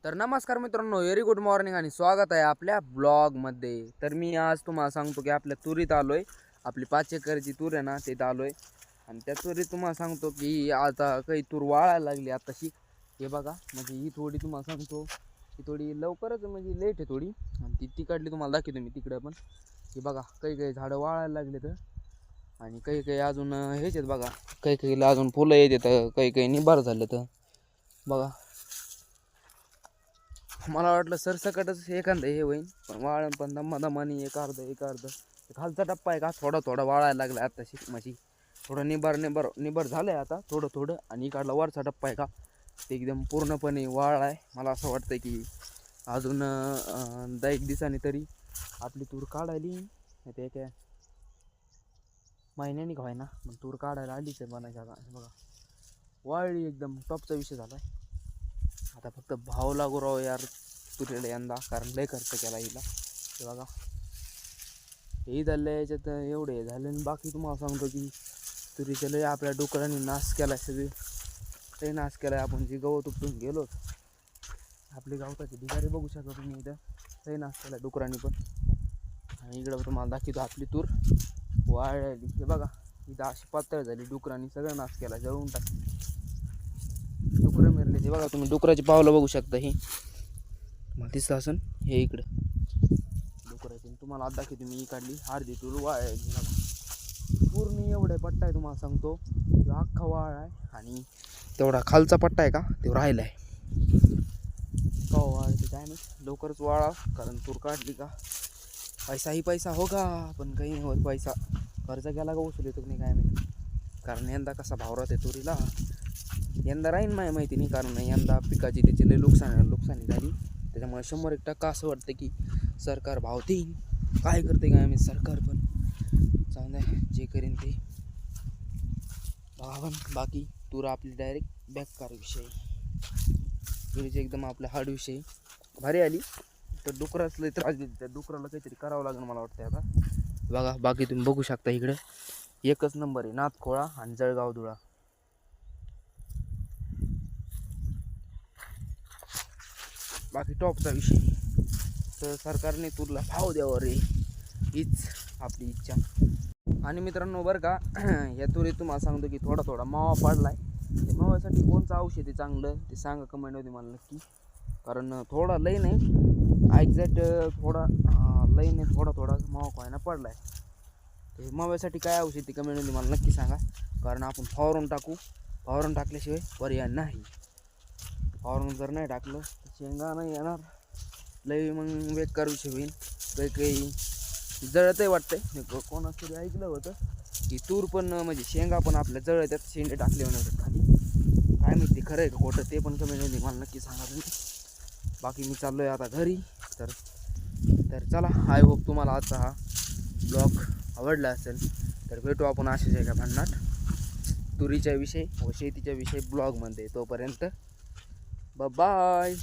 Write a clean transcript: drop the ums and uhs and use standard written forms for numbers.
तर नमस्कार मित्रांनो, व्हेरी गुड मॉर्निंग आणि स्वागत आहे आपल्या ब्लॉगमध्ये. तर मी आज तुम्हाला सांगतो की आपल्या तुरीत आलो आहे. आपली 5 एकरची तूर आहे ना, तिथं आलो आहे. आणि त्या तुरीत तुम्हाला सांगतो की आता काही तूर वाळायला लागली आताशी. हे बघा, म्हणजे ही थोडी तुम्हाला सांगतो की थोडी लवकरच म्हणजे लेट आहे थोडी. आणि ती तिकडली तुम्हाला दाखवतो मी तिकडं पण. हे बघा, काही काही झाडं वाळायला लागले तर आणि काही काही अजून हेच आहेत बघा. काही काहीला अजून फुलं येत आहेत, काही काही निबार झाले तर बघा. मला वाटलं सरसकटच एखादं हे होईल, पण वाळण पण दमादमानी एक अर्ध खालचा टप्पा आहे का थोडा थोडा वाळायला लागला आताशी. म्हणजे थोडं निबर झालंय आता थोडं थोडं. आणि इकडला वरचा टप्पा आहे का ते एकदम पूर्णपणे वाळ आहे. मला असं वाटतं की अजून 10 दिवसांनी तरी आपली तूर काढायली. ते काय महिन्यानी काय ना, मग तूर काढायला आलीच आहे बनायच्या आता. बघा, वाळली एकदम टॉपचा विषय झाला आहे. आता फक्त भाव लागू राव यार तुरीला यंदा, कारण लय खर्च केला हिला. हे बघा, हे झालं याच्यात एवढे झाले. आणि बाकी तुम्हाला सांगतो की तुरीच्या लय आपल्या डुकरांनी नाश केला आहे, सगळे लय नाश केला आहे. आपण जे गवत उपटून गेलो आपले गावताचे ढिगारे बघू शकता तुम्ही, इथं लय नाश केला डुकरांनी पण. आणि इकडं तुम्हाला दाखवतो आपली तूर वाळली. हे बघा, इथं अशी पातळ झाली, डुकरांनी सगळं नाश केला, जळून टाकली. डुकरं मेरले ते बघा तुम्ही, डुकराची पावलं बघू शकता. ही मला दिसतं असं हे इकडं डुकराची. तुम्हाला आता दाखवतो मी काढली अर्धी तूर वाळली. पूर्ण एवढे पट्टा आहे तुम्हाला सांगतो, अख्खा वाळ आहे. आणि तेवढा खालचा पट्टा आहे का तो राहिला आहे. का वाळते काय नाही, लवकरच वाळा, कारण तूर काढली का पैसा ही पैसा हो का. पण काही नाही होत पैसा, खर्च केला का वसूल येतो नाही काय माहिती. कारण यंदा कसा भाव राहते तुरीला, यंदा राहीन माझ्या माहिती नाही. कारण यंदा पिकाची त्याची लई नुकसानी झाली. त्याच्यामुळे 100% असं वाटतं की सरकार भाव देईन. काय करते काय माहिती सरकार, पण चांगलं आहे जे करीन ते. पण बाकी तूर आपली डायरेक्ट बॅककार विषय, तुरीची एकदम आपला हार्ड विषय. भारी आली तर डुकराच लई त्रास देते. त्या डुकराला काहीतरी करावं लागेल मला वाटतं आता. बघा, बाकी तुम्ही बघू शकता इकडं एकच नंबर आहे, नाथखोळा आणि जळगाव धुळा. बाकी टॉपचा विषय. तर सरकारने तुरला भाव द्यावा रे, हीच आपली इच्छा. आणि मित्रांनो बरं का, या तुरीत तुम्हाला सांगतो की थोडा थोडा मावा पडलाय. ते माव्यासाठी कोणचं औषध आहे चांगलं ते सांगा कमेंटमध्ये मला नक्की. कारण थोडा लई नाही, एक्झॅक्ट थोडा लई नाही, थोडा थोडा मावा पाहायला पडलाय. ते माव्यासाठी काय औषध ते कमेंटमध्ये मला नक्की सांगा. कारण आपण फवारून टाकल्याशिवाय पर्याय नाही. फवारून जर नाही टाकलं तर शेंगा नाही येणार, लई मग बेकार विषय होईल. काही जळतही वाटतंय. कोणाच तरी ऐकलं होतं की तूर पण म्हणजे शेंगा पण आपल्या जळत्यात, शेंडे टाकले होते खाली. काय माहिती खरं आहे का खोटं, ते पण कमेंटमध्ये मला नक्की सांगा तुम्ही. बाकी मी चाललो आहे आता घरी. तर चला, आय होप तुम्हाला आजचा हा ब्लॉग आवडला असेल. तर भेटू आपण अशाच एका भन्नाट तुरीच्या विषयी व शेतीच्या विषयी ब्लॉगमध्ये. तोपर्यंत बाय.